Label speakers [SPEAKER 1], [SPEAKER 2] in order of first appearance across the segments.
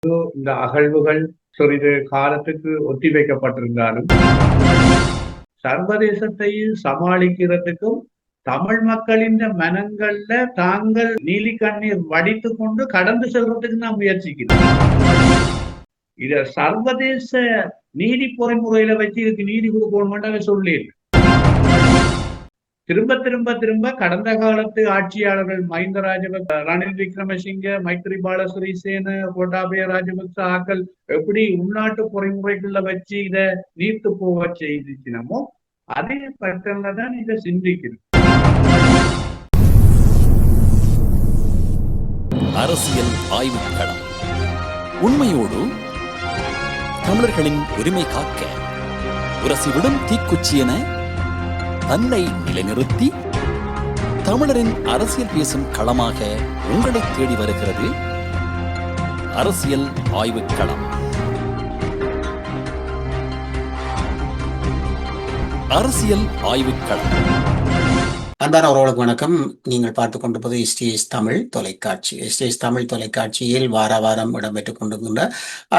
[SPEAKER 1] இந்த அகழ்வுகள் சிறிது காலத்துக்கு ஒத்திவைக்கப்பட்டிருந்தாலும் சர்வதேசத்தை சமாளிக்கிறதுக்கும் தமிழ் மக்களின் மனங்கள்ல தாங்கள் நீலி கண்ணீர் வடித்து கொண்டு கடந்து செல்றதுக்கு நான் முயற்சிக்கிறேன். இத சர்வதேச நீதி பொறிமுறையில வச்சு இதுக்கு நீதி கொடுக்கணும்னு சொல்லி திரும்ப திரும்ப திரும்ப கடந்த காலத்து ஆட்சியாளர்கள் மஹிந்த ராஜபக்ச, ரணில் விக்ரமசிங்க, மைத்ரிபால சிறிசேன, கோட்டாபய ராஜபக்ச ஆக்கள் எப்படி உள்நாட்டு பொறிமுறைகள்ல வச்சு இத நீர்த்து போக செய்திருக்கணுமோ அதே பட்டன்ல தான் இதை சிந்திக்கணும்.
[SPEAKER 2] அரசியல் ஆய்வுக்களம் உண்மையோடு தமிழர்களின் உரிமை காக்க உரசிவிடும் தீக்குச்சி என தன்னை நிலைநிறுத்தி தமிழரின் அரசியல் பேசும் களமாக உங்களை தேடி வருகிறது அரசியல் ஆய்வுக்களம். அரசியல் ஆய்வுக்களம்.
[SPEAKER 3] அன்பான உறவுகளுக்கு வணக்கம். நீங்கள் பார்த்துக் கொண்டிருப்பது STS தமிழ் தொலைக்காட்சி. STS தமிழ் தொலைக்காட்சியில் வார வாரம் இடம்பெற்றுக் கொண்டிருக்கின்ற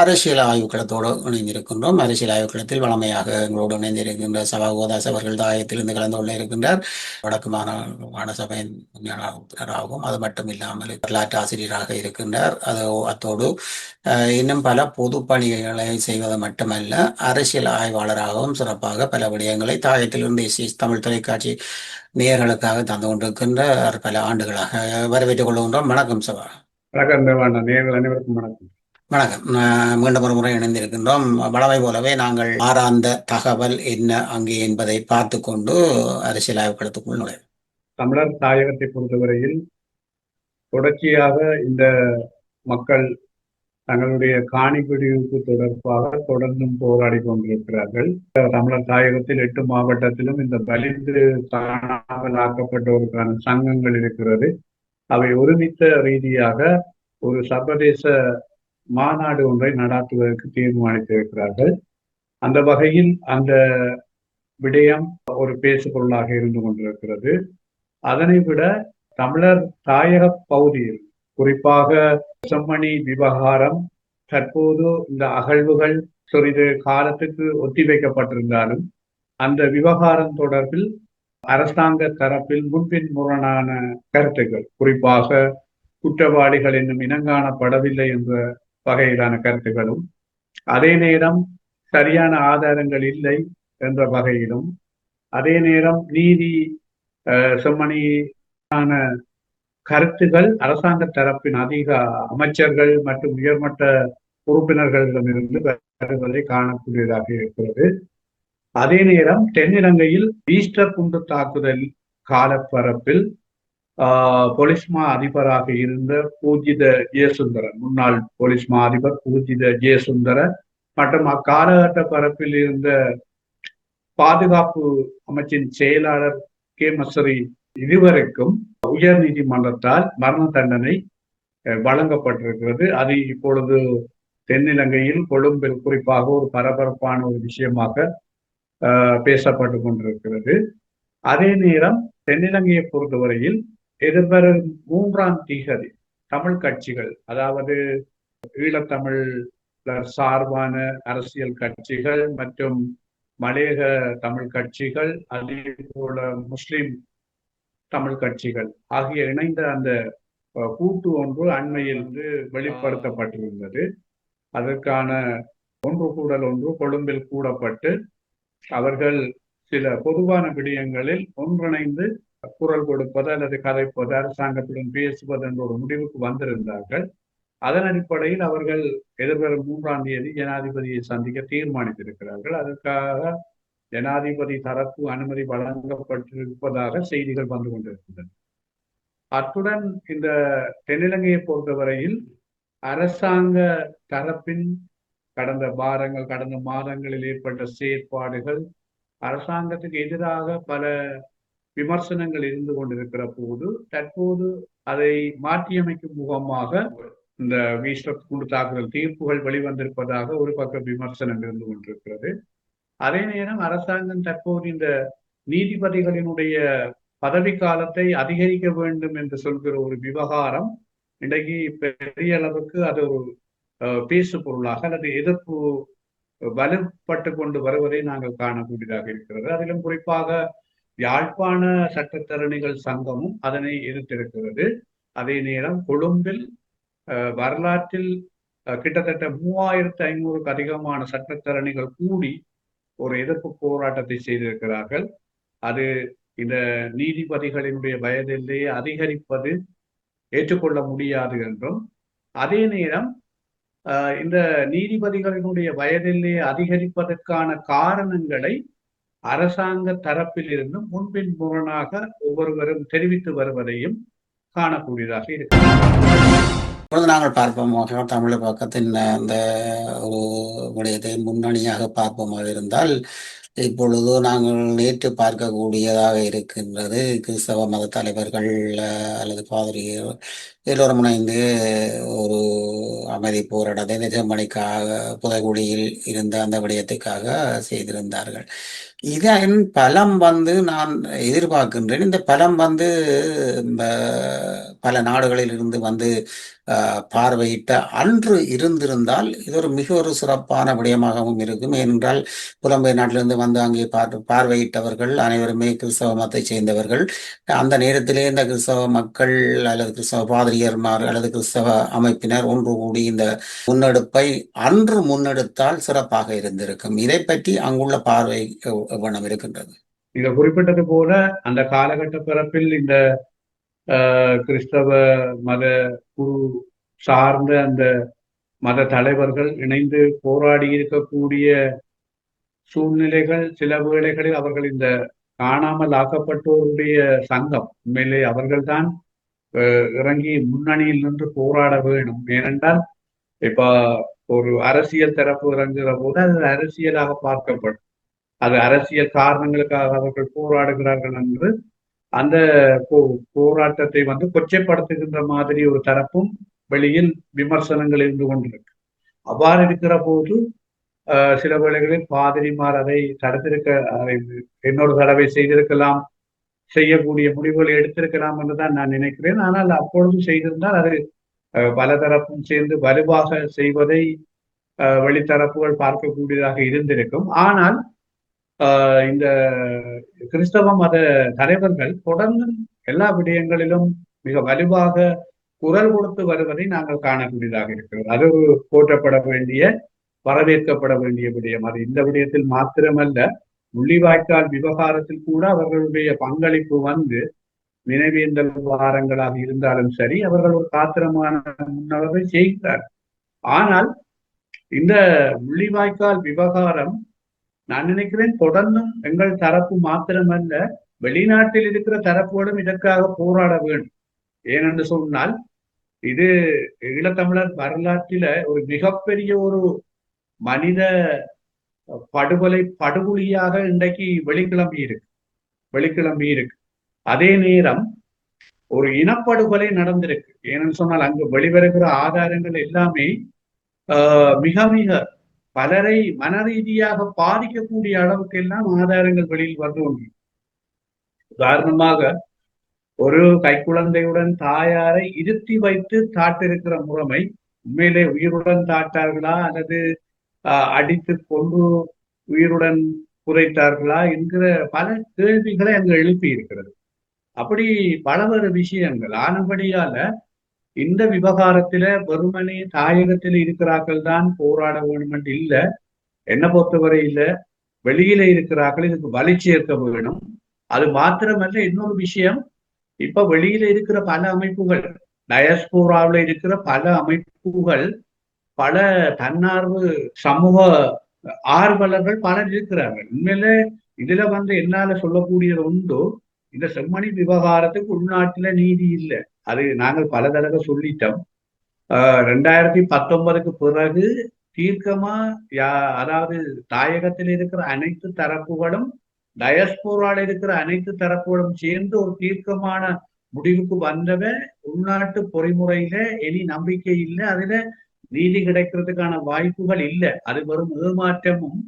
[SPEAKER 3] அரசியல் ஆய்வுக்களத்தோடு இணைந்திருக்கின்றோம். அரசியல் ஆய்வுக்களத்தில் வளமையாக எங்களோடு இணைந்திருக்கின்ற சபாகோதாஸ் அவர்கள் தாயத்திலிருந்து கலந்து கொள்ள இருக்கின்றார். வடக்கு மாகாண சபையின் உறுப்பினராகவும் அது மட்டும் இல்லாமல் வரலாற்று ஆசிரியராக இருக்கின்றார். அத்தோடு இன்னும் பல பொது பணிகளை செய்வது மட்டுமல்ல, அரசியல் ஆய்வாளராகவும் சிறப்பாக பல விடயங்களை தாயத்திலிருந்து STS தமிழ் தொலைக்காட்சி நேயர்களுக்காக தந்து கொண்டிருக்கின்ற பல ஆண்டுகளாக வரவேற்றுக் கொள்கின்றோம். வணக்கம் சபா.
[SPEAKER 1] அனைவருக்கும் வணக்கம்.
[SPEAKER 3] வணக்கம். மீண்டும் ஒரு முறை இணைந்திருக்கின்றோம். வளமை போலவே நாங்கள் ஆராய்ந்த தகவல் என்ன அங்கே என்பதை பார்த்து கொண்டு அரசியல் ஆய்வுக்களத்துக்குள் நுழைவோம்.
[SPEAKER 1] தமிழர் தாயகத்தை பொறுத்தவரையில் தொடர்ச்சியாக இந்த மக்கள் தங்களுடைய காணி பிடிவுக்கு தொடர்பாக தொடர்ந்தும் போராடி கொண்டிருக்கிறார்கள். தமிழர் தாயகத்தில் 8 மாவட்டத்திலும் இந்த வலிந்து காணாமலாக்கப்பட்டோருக்கான சங்கங்கள் இருக்கிறது. அவை ஒருமித்த ரீதியாக ஒரு சர்வதேச மாநாடு ஒன்றை நடாத்துவதற்கு தீர்மானித்திருக்கிறார்கள். அந்த வகையில் அந்த விடயம் ஒரு பேசு பொருளாக இருந்து கொண்டிருக்கிறது. அதனை விட தமிழர் தாயக பகுதியில் குறிப்பாக செம்மணி விவகாரம் தற்போது இந்த அகழ்வுகள் சிறிது காலத்துக்கு ஒத்திவைக்கப்பட்டிருந்தாலும் அந்த விவகாரம் தொடர்பில் அரசாங்க தரப்பில் முன்பின் முரணான கருத்துக்கள், குறிப்பாக குற்றவாளிகள் இன்னும் இனங்காணப்படவில்லை என்ற வகையிலான கருத்துக்களும், அதே நேரம் சரியான ஆதாரங்கள் இல்லை என்ற வகையிலும், அதே நேரம் நீதி செம்மணியான கருத்துகள் அரசாங்க தரப்பின் அதிக அமைச்சர்கள் மற்றும் உயர்மட்ட உறுப்பினர்களிடமிருந்து வருவதை காணக்கூடியதாக இருக்கிறது. அதே நேரம் தென்னிலங்கையில் ஈஸ்டர் குண்டு தாக்குதல் காலப்பரப்பில் போலீஸ் மா அதிபராக இருந்த பூஜித ஜெயசுந்தரன், முன்னாள் போலீஸ் மா அதிபர் பூஜித ஜெயசுந்தரன் மற்றும் அக்காலகட்ட பரப்பில் இருந்த பாதுகாப்பு அமைச்சின் செயலாளர் கேமஸ்ரீ இதுவரைக்கும் உயர் நீதிமன்றத்தால் மரண தண்டனை வழங்கப்பட்டிருக்கிறது. அது இப்பொழுது தென்னிலங்கையில் கொழும்பில் குறிப்பாக ஒரு பரபரப்பான ஒரு விஷயமாக பேசப்பட்டு கொண்டிருக்கிறது. அதே நேரம் தென்னிலங்கையை பொறுத்தவரையில் எதிர்வரும் 3ஆம் தேதி தமிழ் கட்சிகள், அதாவது ஈழத்தமிழ் சார்பான அரசியல் கட்சிகள் மற்றும் மலையக தமிழ் கட்சிகள், அதே போல முஸ்லிம் தமிழ் கட்சிகள் ஆகிய இணைந்த அந்த கூட்டு ஒன்று அண்மையில் வெளிப்படுத்தப்பட்டிருந்தது. அதற்கான ஒன்று கூடல் ஒன்று கொழும்பில் கூடப்பட்டு அவர்கள் சில பொதுவான விடயங்களில் ஒன்றிணைந்து குரல் கொடுப்பது அல்லது கதைப்பது, அரசாங்கத்துடன் பேசுவது என்ற ஒரு முடிவுக்கு வந்திருந்தார்கள். அதன் அடிப்படையில் அவர்கள் எதிர்வரும் 3ஆம் தேதி ஜனாதிபதியை சந்திக்க தீர்மானித்திருக்கிறார்கள். அதற்காக ஜனாதிபதி தரப்பு அனுமதி வழங்கப்பட்டிருப்பதாக செய்திகள் வந்து கொண்டிருக்கின்றன. அத்துடன் இந்த தென்னிலங்கையை பொறுத்தவரையில் அரசாங்க தரப்பின் கடந்த மாதங்களில் ஏற்பட்ட செயற்பாடுகள், அரசாங்கத்துக்கு எதிராக பல விமர்சனங்கள் இருந்து கொண்டிருக்கிற போது தற்போது அதை மாற்றியமைக்கும் முகமாக இந்த ஈஸ்டர் குண்டு தாக்குதல் தீர்ப்புகள் வெளிவந்திருப்பதாக ஒரு பக்க விமர்சனம் இருந்து கொண்டிருக்கிறது. அதே நேரம் அரசாங்கம் தற்போது இந்த நீதிபதிகளினுடைய பதவி காலத்தை அதிகரிக்க வேண்டும் என்று சொல்கிற ஒரு விவகாரம் இன்றைக்கு பெரிய அளவுக்கு அது ஒரு பேசு பொருளாக அல்லது எதிர்ப்பு வலுப்பட்டு கொண்டு வருவதை நாங்கள் காணக்கூடியதாக இருக்கிறது. அதிலும் குறிப்பாக யாழ்ப்பாண சட்டத்தரணிகள் சங்கமும் அதனை எதிர்த்திருக்கிறது. அதே நேரம் கொழும்பில் வரலாற்றில் கிட்டத்தட்ட 3500க்கு அதிகமான சட்டத்தரணிகள் கூடி ஒரு எதிர்ப்பு போராட்டத்தை செய்திருக்கிறார்கள். அது இந்த நீதிபதிகளினுடைய வயதிலேயே அதிகரிப்பது ஏற்றுக்கொள்ள முடியாது என்றும், அதே நேரம் இந்த நீதிபதிகளினுடைய வயதிலே அதிகரிப்பதற்கான காரணங்களை அரசாங்க தரப்பில் இருந்தும் முன்பின் முரணாக ஒவ்வொருவரும் தெரிவித்து வருவதையும் காணக்கூடியதாக இருக்கிறது.
[SPEAKER 3] நாங்கள் பார்ப்போம் தமிழ் பக்கத்தின் அந்த ஒரு விடயத்தை முன்னணியாக பார்ப்போமாக இருந்தால், இப்பொழுது நாங்கள் நேற்று பார்க்கக்கூடியதாக இருக்கின்றது கிறிஸ்தவ மத தலைவர்கள் அல்லது பாதிரிகள் எல்லோரும் இணைந்து ஒரு அமைதி போராட்டத்தை செம்மணிக்காக புதைகுழியில் இருந்த அந்த விடயத்துக்காக செய்திருந்தார்கள். இதன் பலம் நான் எதிர்பார்க்கின்றேன். இந்த பலம் பல நாடுகளில் இருந்து பார்வையிட்ட அன்று இருந்திருந்தால் இது ஒரு சிறப்பான விடயமாகவும் இருக்கும். ஏனென்றால் புலம்பெயர் நாட்டிலிருந்து அங்கே பார்வையிட்டவர்கள் அனைவருமே கிறிஸ்தவ மதத்தை சேர்ந்தவர்கள். அந்த நேரத்திலே இந்த கிறிஸ்தவ மக்கள் அல்லது கிறிஸ்தவ பாதிரியர்மார் அல்லது கிறிஸ்தவ அமைப்பினர் ஒன்று கூடி இந்த முன்னெடுப்பை அன்று முன்னெடுத்தால் சிறப்பாக இருந்திருக்கும். இதை பற்றி அங்குள்ள பார்வை எவ்வளவு இருக்கின்றது?
[SPEAKER 1] நீங்க குறிப்பிட்டது போல அந்த காலகட்ட பிறப்பில் இந்த கிறிஸ்தவ மத குரு சார்ந்த அந்த மத தலைவர்கள் இணைந்து போராடி இருக்கக்கூடிய சூழ்நிலைகள் சில வேளைகளில் அவர்கள் இந்த காணாமல் ஆக்கப்பட்டோருடைய சங்கம் உண்மையிலே அவர்கள்தான் இறங்கி முன்னணியில் நின்று போராட வேணும். ஏனென்றால் இப்ப ஒரு அரசியல் தரப்பு இறங்குகிற போது அது அரசியலாக பார்க்கப்படும். அது அரசியல் காரணங்களுக்காக அவர்கள் போராடுகிறார்கள் என்று அந்த போராட்டத்தை கொச்சைப்படுத்துகின்ற மாதிரி ஒரு தரப்பும் வெளியில் விமர்சனங்கள் இருந்து கொண்டிருக்கு. அவ்வாறு இருக்கிற போது சில வேளைகளில் பாதிரிமார் அதை தடுத்திருக்க இன்னொரு தடவை செய்திருக்கலாம், செய்யக்கூடிய முடிவுகளை எடுத்திருக்கலாம் என்றுதான் நான் நினைக்கிறேன். ஆனால் அப்பொழுது செய்திருந்தால் அது பல தரப்பும் சேர்ந்து வலுவாக செய்வதை வெளித்தரப்புகள் பார்க்கக்கூடியதாக இருந்திருக்கும். ஆனால் இந்த கிறிஸ்தவ மத தலைவர்கள் தொடர்ந்து எல்லா விடயங்களிலும் மிக வலுவாக குரல் கொடுத்து வருவதை நாங்கள் காணக்கூடியதாக இருக்கிறது. அது ஒரு போற்றப்பட வேண்டிய, வரவேற்கப்பட வேண்டிய விடயம். அது இந்த விடயத்தில் மாத்திரமல்ல, முள்ளிவாய்க்கால் விவகாரத்தில் கூட அவர்களுடைய பங்களிப்பு நினைவேந்தல் வாரங்களாக இருந்தாலும் சரி, அவர்கள் ஒரு காத்திரமான முன்னவரை செய்கிறார். ஆனால் இந்த முள்ளிவாய்க்கால் விவகாரம் நான் நினைக்கிறேன் தொடர்ந்தும் எங்கள் தரப்பு மாத்திரமல்ல, வெளிநாட்டில் இருக்கிற தரப்புகளும் இதற்காக போராட வேண்டும். ஏனென்று சொன்னால் இது ஈழத்தமிழர் வரலாற்றில ஒரு மிகப்பெரிய ஒரு மனித படுகொலியாக இன்றைக்கு வெளிக்கிளம்பி இருக்கு. அதே நேரம் ஒரு இனப்படுகொலை நடந்திருக்கு. ஏனென்று சொன்னால் அங்கு வெளிவருகிற ஆதாரங்கள் எல்லாமே மிக மிக பலரை மன ரீதியாக பாதிக்கக்கூடிய அளவுக்கு எல்லாம் ஆதாரங்கள் வெளியில் வந்து கொண்டு, உதாரணமாக ஒரு கைக்குழந்தையுடன் தாயாரை இருத்தி வைத்து தாட்டிருக்கிற முறைமை உண்மையிலே உயிருடன் தாட்டார்களா அல்லது அடித்து கொண்டு உயிருடன் குறைத்தார்களா என்கிற பல கேள்விகளை அங்கு எழுப்பி இருக்கிறது. அப்படி பலவேறு விஷயங்கள் ஆனபடியால இந்த விவகாரத்தில வெறுமனே தாயகத்தில் இருக்கிறார்கள் தான் போராட வேண்டும் என்று இல்லை. என்னை பொறுத்தவரை இல்லை, வெளியில இருக்கிறார்கள் இதுக்கு வலி சேர்க்க வேணும். அது மாத்திரமல்ல, இன்னொரு விஷயம், இப்ப வெளியில இருக்கிற பல அமைப்புகள், டயஸ்போராவில் இருக்கிற பல அமைப்புகள், பல தன்னார்வ சமூக ஆர்வலர்கள் பலர் இருக்கிறார்கள். உண்மையில இதுல என்னால சொல்லக்கூடியது உண்டு, இந்த செம்மணி விவகாரத்துக்கு உள்நாட்டுல நீதி இல்லை. அது நாங்கள் பல தடவை சொல்லிட்டோம். 2019க்கு பிறகு தீர்க்கமா அதாவது தாயகத்தில் இருக்கிற அனைத்து தரப்புகளும் டயஸ்போரால இருக்கிற அனைத்து தரப்புகளும் சேர்ந்து ஒரு தீர்க்கமான முடிவுக்கு வந்தவ உள்நாட்டு பொறிமுறையில இனி நம்பிக்கை இல்லை, அதுல நீதி கிடைக்கிறதுக்கான வாய்ப்புகள் இல்லை. அது வெறும் ஏமாற்றமும்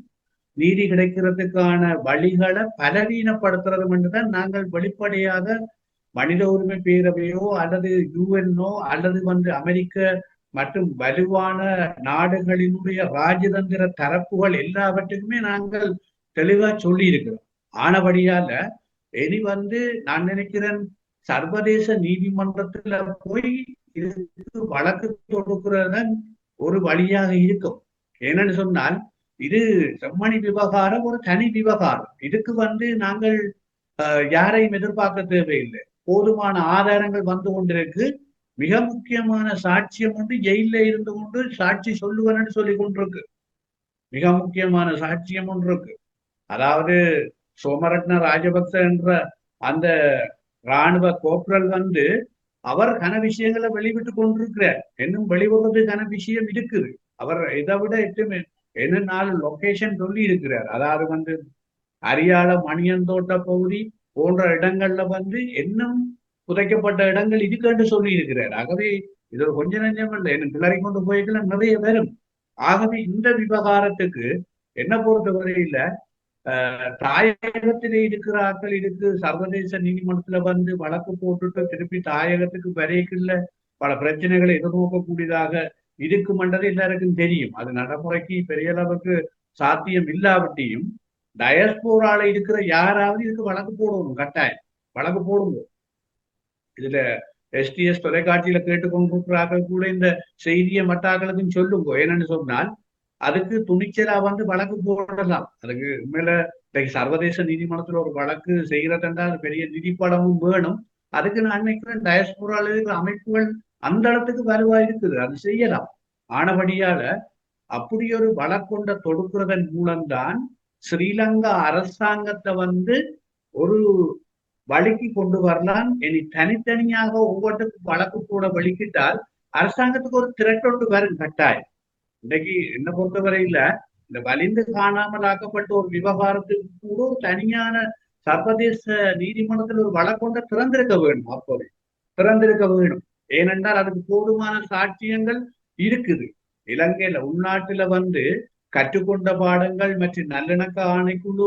[SPEAKER 1] நீதி கிடைக்கிறதுக்கான வழிகளை பலவீனப்படுத்துறதும் என்றுதான் நாங்கள் வெளிப்படையாக மனித உரிமை பேரவையோ அல்லது யுஎன்ஓ அல்லது அமெரிக்க மற்றும் வலுவான நாடுகளினுடைய ராஜதந்திர தரப்புகள் எல்லாவற்றுக்குமே நாங்கள் தெளிவா சொல்லி இருக்கிறோம். ஆனபடியால இனி நான் நினைக்கிறேன் சர்வதேச நீதிமன்றத்துல போய் இதுக்கு வழக்கு தொடுக்கிறதன் ஒரு வழியாக இருக்கும். ஏன்னு சொன்னால் இது செம்மணி விவகாரம் ஒரு தனி விவகாரம். இதுக்கு நாங்கள் யாரையும் எதிர்பார்க்க தேவையில்லை. போதுமான ஆதாரங்கள் வந்து கொண்டிருக்கு. மிக முக்கியமான சாட்சியம் ஜெயில இருந்து கொண்டு சாட்சி சொல்லுவன்னு சொல்லி கொண்டிருக்கு. மிக முக்கியமான சாட்சியம் ஒன்று இருக்கு. அதாவது சோமரட்ன ராஜபக்ச என்ற அந்த இராணுவ கோப்ரல் அவர் கன விஷயங்களை வெளிவிட்டு கொண்டிருக்கிறார். இன்னும் வெளிவரது விஷயம் இருக்குது. அவர் இதை விட என்ன 4 லொகேஷன் சொல்லி இருக்கிறார். அதாவது அரியால மணியந்தோட்ட பகுதி போன்ற இடங்கள்ல இன்னும் புதைக்கப்பட்ட இடங்கள் இதுக்கென்று சொல்லி இருக்கிறார். ஆகவே இது ஒரு கொஞ்ச நஞ்சம் இல்லை, என்ன கிளறி கொண்டு போய்க்கலாம் நிறைய வரும். ஆகவே இந்த விவகாரத்துக்கு என்ன பொறுத்தவரையில தாயகத்திலே இருக்கிற ஆட்கள் இதுக்கு சர்வதேச நீதிமன்றத்துல வழக்கு போட்டுட்டு திருப்பி தாயகத்துக்கு வரைக்குள்ள பல பிரச்சனைகளை எதிர்நோக்கக்கூடியதாக இருக்குமென்றது எல்லாருக்கும் தெரியும். அது நடைமுறைக்கு பெரிய அளவுக்கு சாத்தியம் இல்லாவிட்டியும் டயஸ்போரால இருக்கிற யாராவது இதுக்கு வழக்கு போடணும், கட்டாயம் வழக்கு போடுங்க. இதுல STS தொலைக்காட்சியில கேட்டுக்கொண்டிருக்கிறார்கள் கூட இந்த செய்தியை மட்டாக்களுக்கும் சொல்லுங்க. என்னன்னு சொன்னால் அதுக்கு துணிச்சலா வழக்கு போடலாம். அதுக்கு மேல சர்வதேச நீதிமன்றத்துல ஒரு வழக்கு செய்யறதுன்றா பெரிய நிதி படமும் வேணும். அதுக்கு நான் நினைக்கிறேன் டயஸ்போரால இருக்கிற அமைப்புகள் அந்த இடத்துக்கு வலுவா இருக்குது, அது செய்யலாம். ஆனபடியால அப்படி ஒரு வழக்கொண்ட தொடுக்கிறதன் மூலம்தான் ஸ்ரீலங்கா அரசாங்கத்தை ஒரு வழிக்கு கொண்டு வரலாம். இனி தனித்தனியாக ஒவ்வொருத்துக்கும் வழக்கு போட வலிக்கிட்டால் அரசாங்கத்துக்கு ஒரு திரட்டொண்டு வரும் கட்டாயம். இன்னைக்கு என்ன பொறுத்தவரையில இந்த வலிந்து காணாமல் ஆக்கப்பட்ட ஒரு விவகாரத்துக்கு கூட ஒரு தனியான சர்வதேச நீதிமன்றத்தில் ஒரு வழக்கொண்ட திறந்திருக்க வேணும். அப்போது திறந்திருக்க வேணும். ஏனென்றால் அதுக்கு போதுமான சாட்சியங்கள் இருக்குது. இலங்கையில உள்நாட்டுல கற்றுக்கொண்ட பாடங்கள் மற்றும் நல்லிணக்க ஆணைக்குழு,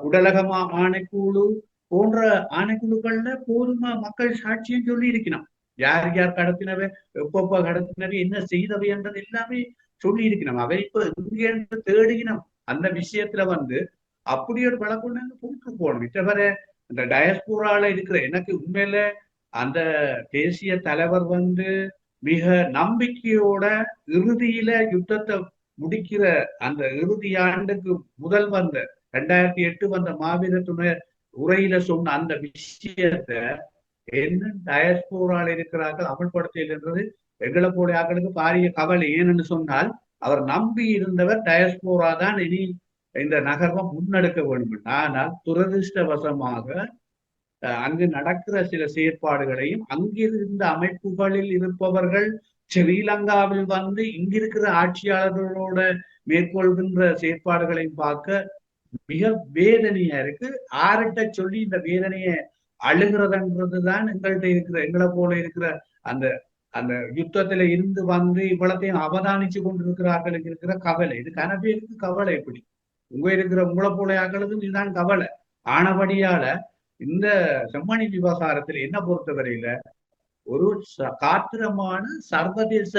[SPEAKER 1] உடலகமா ஆணைக்குழு போன்ற ஆணைக்குழுக்கள்ல போதுமா மக்கள் சாட்சியம் சொல்லி இருக்கணும். யார் யார் கடத்தினவை, எப்பப்ப கடத்தினவை, என்ன செய்தவை என்றது எல்லாமே சொல்லி இருக்கணும். அவை இப்ப இங்க தேடிக்கணும். அந்த விஷயத்துல அப்படி ஒரு வழக்கு போட்டு போகணும். இத்தவரை இந்த டயஸ்போரால இருக்கிற எனக்கு உண்மையில அந்த தேசிய தலைவர் மிக நம்பிக்கையோட இறுதியில யுத்தத்தை முடிக்கிற அந்த இறுதி ஆண்டுக்கு முதல் 2008 மாவீர துணை உரையில சொன்ன அந்த விஷயத்தை என்ன டயஸ்போரால இருக்கிறார்கள் அமல்படுத்தல் எங்களை போல ஆக்களுக்கு பாரிய கவலை. ஏன்னு சொன்னால் அவர் நம்பி இருந்தவர் டயஸ்போரா தான் இனி இந்த நகர்வை முன்னெடுக்க வேண்டும். ஆனால் துரதிருஷ்டவசமாக அங்கு நடக்கிற சில செயற்பாடுகளையும் அங்கிருந்த அமைப்புகளில் இருப்பவர்கள் ஸ்ரீலங்காவில் இங்கிருக்கிற ஆட்சியாளர்களோட மேற்கொள்கின்ற செயற்பாடுகளையும் பார்க்க மிக வேதனையா இருக்கு. ஆரட்ட சொல்லி இந்த வேதனையை அழுகிறதுன்றதுதான் எங்களை போல இருக்கிற அந்த அந்த யுத்தத்துல இருந்து இவ்வளத்தையும் அவதானிச்சு கொண்டிருக்கிறார்களுக்கு இருக்கிற கவலை. இது கனவேருக்கு கவலை. எப்படி உங்களை போல ஆக்களுக்கும் இதுதான் கவலை. ஆனபடியால இந்த செம்மணி விவகாரத்துல என்ன பொறுத்தவரையில ஒரு காத்திரமான சர்வதேச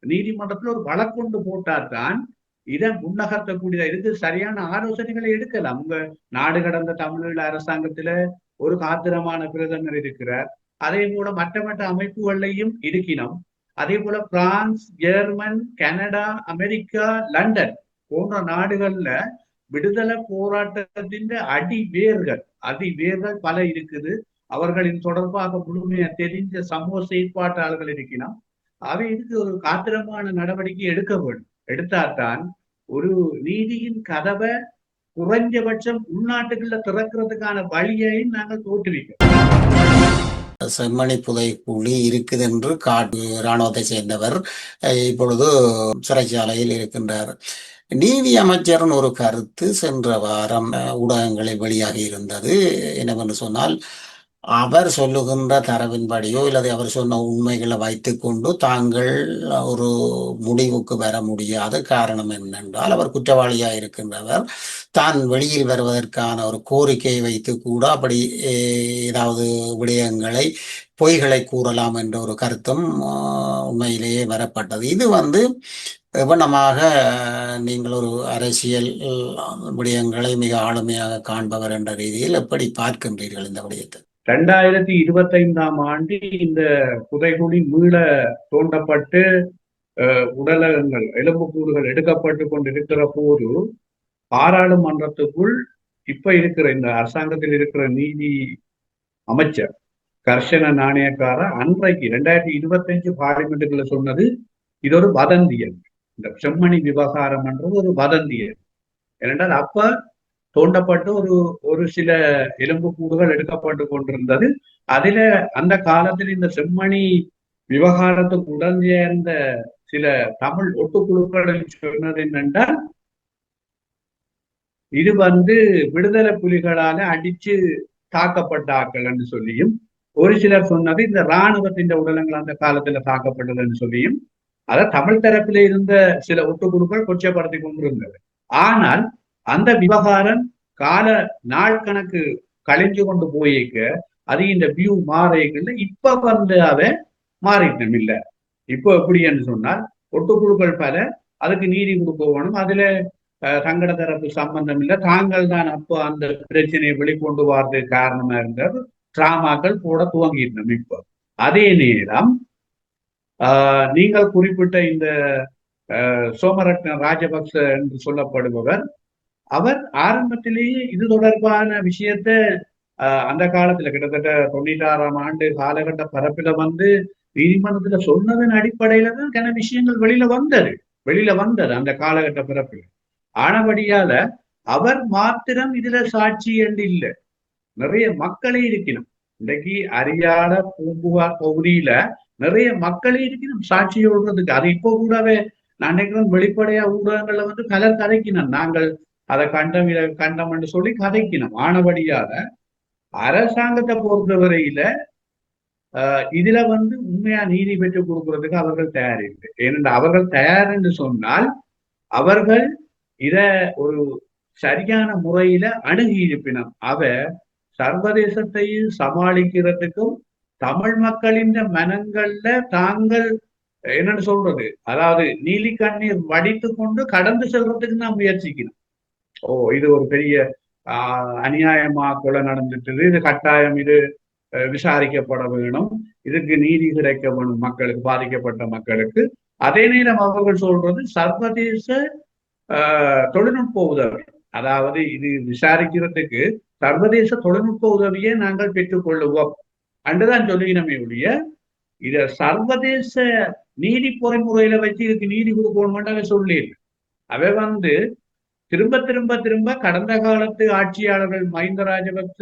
[SPEAKER 1] நீதிமன்றத்துல ஒரு வழக்கொண்டு போட்டால்தான் இதை முன்னகர்த்தக்கூடியதா. இதுக்கு சரியான ஆலோசனைகளை எடுக்கலாம். உங்க நாடு கடந்த தமிழீழ அரசாங்கத்துல ஒரு காத்திரமான பிரதமர் இருக்கிறார். அதே போல மற்ற அமைப்புகளையும் இருக்கணும். அதே போல France, German, Canada, America, London போன்ற நாடுகள்ல விடுதலை போராட்டத்தின் அடிவேர்கள் பல இருக்குது. அவர்களின் தொடர்பாக முழுமையா தெரிஞ்ச சமூக செயற்பாட்டாளர்கள் இருக்கணும். அவை இதுக்கு ஒரு காத்திரமான நடவடிக்கை எடுக்க வேண்டும். எடுத்தால்தான் ஒரு நீதியின் கதவை குறைஞ்சபட்சம் உள்நாட்டுகள்ல திறக்கிறதுக்கான வழியை நாங்கள் தோற்றுவிக்கிறோம்.
[SPEAKER 3] செம்மணி புதை குழி இருக்குது என்று இராணுவத்தை சேர்ந்தவர் இப்பொழுது சிறைச்சாலையில் இருக்கின்றார். நீதி அமைச்சரின் ஒரு கருத்து சென்ற வாரம் ஊடகங்களில் வெளியாகி இருந்தது. என்னவென்று சொன்னால் அவர் சொல்லுகின்ற தரவின்படியோ இல்லது அவர் சொன்ன உண்மைகளை வைத்துக்கொண்டு தாங்கள் ஒரு முடிவுக்கு வர முடியாத காரணம் என்னென்றால் அவர் குற்றவாளியாக இருக்கின்றவர் தான் வெளியில் வருவதற்கான ஒரு கோரிக்கையை வைத்து கூட அப்படி ஏதாவது விடயங்களை பொய்களை கூறலாம் என்ற ஒரு கருத்தும் உண்மையிலேயே வரப்பட்டது. இது கவனமாக நீங்கள் ஒரு அரசியல் விடயங்களை மிக ஆளுமையாக காண்பவர் என்ற ரீதியில் எப்படி பார்க்கின்றீர்கள் இந்த விடயத்தை?
[SPEAKER 1] 2025ஆம் ஆண்டு இந்த புதைகுழி மீள தோண்டப்பட்டு உடலகங்கள் எலும்புக்கூடுகள் எடுக்கப்பட்டு கொண்டிருக்கிற போது பாராளுமன்றத்துக்குள் இப்ப இருக்கிற இந்த அரசாங்கத்தில் இருக்கிற நீதி அமைச்சர் கர்ஷன நாணயக்கார அன்றைக்கு 2025 பார்லிமெண்ட்டுக்குள்ள சொன்னது இது ஒரு வதந்தியல், இந்த செம்மணி விவகாரம் என்றது ஒரு வதந்தியல். ஏனென்றால் அப்ப தோண்டப்பட்டு ஒரு சில எலும்பு கூடுகள் எடுக்கப்பட்டு கொண்டிருந்தது. அதில அந்த காலத்தில் இந்த செம்மணி விவகாரத்துக்கு உடன் சேர்ந்த சில தமிழ் ஒட்டுக்குழுக்கள் சொன்னது என்னென்றால் இது விடுதலை புலிகளால அடிச்சு தாக்கப்பட்டார்கள் என்று சொல்லியும், ஒரு சிலர் சொன்னது இந்த இராணுவத்தின் உடலங்கள் அந்த காலத்துல தாக்கப்பட்டது என்று சொல்லியும் அதை தமிழ் தரப்பில இருந்த சில ஒட்டுக்குழுக்கள் கொச்சப்படுத்தி கொண்டிருந்தது. ஆனால் அந்த விவகாரம் கால நாள் கணக்கு கழிஞ்சு கொண்டு போயிருக்க அது இந்த வியூ மாறிக்கல. இப்ப அதை மாறிட்டோம் இல்ல. இப்போ எப்படின்னு சொன்னால் ஒட்டுக்குழுக்கள் பல அதுக்கு நீதி கொடுக்கணும், அதுல தங்கட தரப்பு சம்பந்தம் இல்லை, தாங்கள் தான் அப்போ அந்த பிரச்சனையை வெளிக்கொண்டு வர்றதுக்கு காரணமா இருந்தது டிராமாக்கள் போட துவங்கிட்டோம். இப்போ அதே நேரம் நீங்கள் குறிப்பிட்ட இந்த சோமரத்ன ராஜபக்ச என்று சொல்லப்படுபவர், அவர் ஆரம்பத்திலேயே இது தொடர்பான விஷயத்த அந்த காலத்துல கிட்டத்தட்ட 96ஆம் ஆண்டு காலகட்ட பரப்பில நீதிமன்றத்துல சொன்னதன் அடிப்படையில தான் கன விஷயங்கள் வெளியில வந்தது அந்த காலகட்ட பிறப்பில். ஆனபடியால அவர் மாத்திரம் இதுல சாட்சி என்று இல்லை, நிறைய மக்களே இருக்கணும். இன்றைக்கு அரியால பூம்புகார் பகுதியில நிறைய மக்களே இருக்கணும் சாட்சி சொல்றதுக்கு. அது இப்போ கூடவே நான் நினைக்கிறேன் வெளிப்படையா ஊடகங்கள்ல கலர் கதைக்கணும், நாங்கள் அதை கண்டம் என்று சொல்லி கதைக்கணும். ஆனபடியால அரசாங்கத்தை பொறுத்தவரையில இதுல உண்மையா நீதி பெற்றுக் கொடுக்கறதுக்கு அவர்கள் தயார் இல்லை. ஏனென்றால் அவர்கள் தயார் என்று சொன்னால் அவர்கள் இத ஒரு சரியான முறையில அணுகி இருப்பினும் சர்வதேசத்தையும் சமாளிக்கிறதுக்கும் தமிழ் மக்களின் மனங்கள்ல தாங்கள் என்னன்னு சொல்றது, அதாவது நீலி கண்ணீர் வடித்து கொண்டு கடந்து செல்றதுக்கு நாம் முயற்சிக்கணும். இது ஒரு பெரிய அநியாயமா கொலை நடந்துட்டு, இது கட்டாயம், இது விசாரிக்கப்பட வேணும், இதுக்கு நீதி கிடைக்க வேணும் மக்களுக்கு, பாதிக்கப்பட்ட மக்களுக்கு. அதே நேரம் அவர்கள் சொல்றது சர்வதேச தொழில்நுட்ப உதவி, அதாவது இது விசாரிக்கிறதுக்கு சர்வதேச தொழில்நுட்ப உதவியை நாங்கள் பெற்றுக்கொள்ளுவோம் அன்றுதான் சொல்லினமே ஒழிய இத சர்வதேச நீதி பொறிமுறையில வச்சு இதுக்கு நீதி கொடுக்கணும்னு சொல்லி அவை திரும்ப திரும்ப திரும்ப கடந்த காலத்து ஆட்சியாளர்கள் மஹிந்த ராஜபக்ச,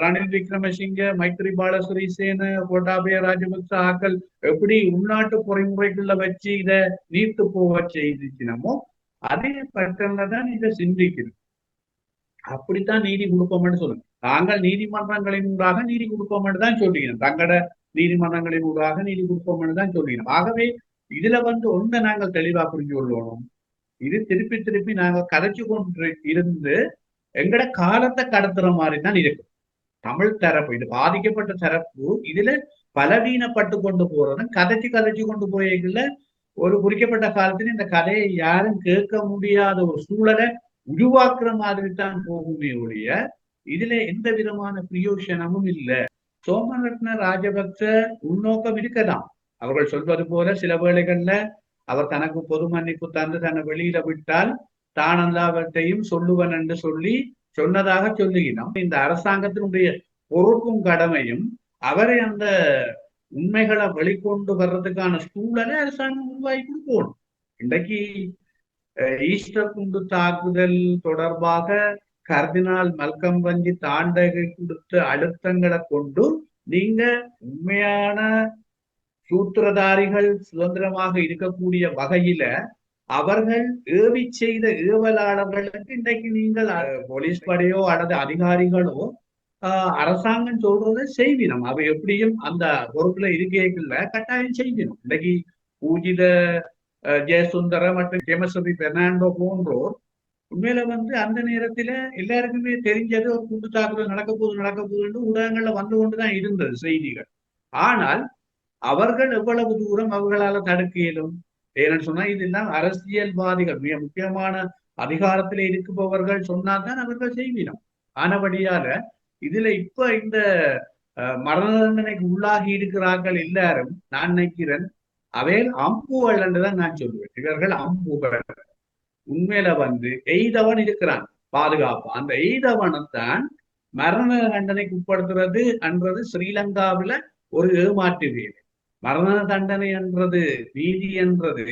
[SPEAKER 1] ரணில் விக்ரமசிங்க, மைத்ரிபால சிறிசேன, கோட்டாபய ராஜபக்ச ஆக்கள் எப்படி உள்நாட்டு பொறிமுறைகள்ல வச்சு இத நீர்த்து போக செய்திருக்கணுமோ அதே பட்டன்ல தான் இதை சிந்திக்கணும். அப்படித்தான் நீதி கொடுப்போம்னு சொல்லுங்க. தாங்கள் நீதிமன்றங்களின் ஊடாக நீதி கொடுப்போம்னு தான் சொல்லிக்கணும், தங்கட நீதிமன்றங்களின் ஊடாக நீதி கொடுப்போம்னு தான் சொல்லிக்கணும். ஆகவே இதுல ஒன்றை நாங்கள் தெளிவா புரிஞ்சு கொள்ளணும், இது திருப்பி திருப்பி நாங்கள் கதைச்சு கொண்டு இருந்து எங்கட காலத்தை கடத்துற மாதிரி தான் இருக்கும். தமிழ் தரப்பு, இது பாதிக்கப்பட்ட தரப்பு இதுல பலவீனப்பட்டு கொண்டு போறது, கதைச்சு கொண்டு போயதுல ஒரு குறிக்கப்பட்ட காலத்துல இந்த கதையை யாரும் கேட்க முடியாத ஒரு சூழலை உருவாக்குற மாதிரி தான் போகுமே ஒழிய இதுல எந்த விதமான பிரயோஜனமும் இல்லை. சோமரத்ன ராஜபக்ச உள்நோக்கம் இருக்கலாம். அவர்கள் சொல்வது போல சில வேளைகள்ல அவர் தனக்கு பொது மன்னிப்பு தந்து தன்னை வெளியில விட்டால் தான் எல்லாவற்றையும் சொல்லுவன் என்று சொல்லி சொன்னதாக சொல்லுகிறோம். இந்த அரசாங்கத்தினுடைய பொறுப்பும் கடமையும் அவரை அந்த உண்மைகளை வெளிக்கொண்டு வர்றதுக்கான சூழலை அரசாங்கம் உருவாக்கி கொடுக்கணும். இன்றைக்கு ஈஸ்டர் குண்டு தாக்குதல் தொடர்பாக கர்தினால் மல்கம் வஞ்சி தாண்டகை கொடுத்த அழுத்தங்களை கொண்டு நீங்க உண்மையான சூத்திரதாரிகள் சுதந்திரமாக இருக்கக்கூடிய வகையில அவர்கள் ஏவி செய்த ஏவலாளர்களுக்கு இன்றைக்கு நீங்கள் போலீஸ் படையோ அல்லது அதிகாரிகளோ அரசாங்கம் சொல்றதை செய்வினம். அவை எப்படியும் அந்த பொறுப்புல இருக்கைக்குள்ள கட்டாயம் செய்வினம். இன்னைக்கு பூஜித ஜெயசுந்தர மற்றும் கேமஸ்வரி பெர்னாண்டோ போன்றோர் உண்மையில அந்த நேரத்துல எல்லாருக்குமே தெரிஞ்சது ஒரு குண்டு தாக்குதல் நடக்க போகுதுன்னு ஊடகங்கள்ல வந்து கொண்டுதான் இருந்தது செய்திகள். ஆனால் அவர்கள் எவ்வளவு தூரம் அவர்களால தடுக்க இயலும்? ஏன்னு சொன்னா இதெல்லாம் அரசியல்வாதிகள், மிக முக்கியமான அதிகாரத்திலே இருக்குபவர்கள் சொன்னால்தான் அவர்கள் செய்வினம். ஆனபடியால இதுல இப்ப இந்த மரண தண்டனைக்கு உள்ளாகி இருக்கிறார்கள் எல்லாரும், நான் நினைக்கிறேன் அவையில் அம்புகள் என்றுதான் நான் சொல்லுவேன். இவர்கள் அம்புகள். உண்மையில எய்தவன் இருக்கிறான் பாதுகாப்பு. அந்த எய்தவனைத்தான் மரண தண்டனைக்கு உட்படுத்துறது என்றது ஸ்ரீலங்காவில ஒரு ஏமாற்று வேலை. மரண தண்டனை என்றது, நீதி என்றது,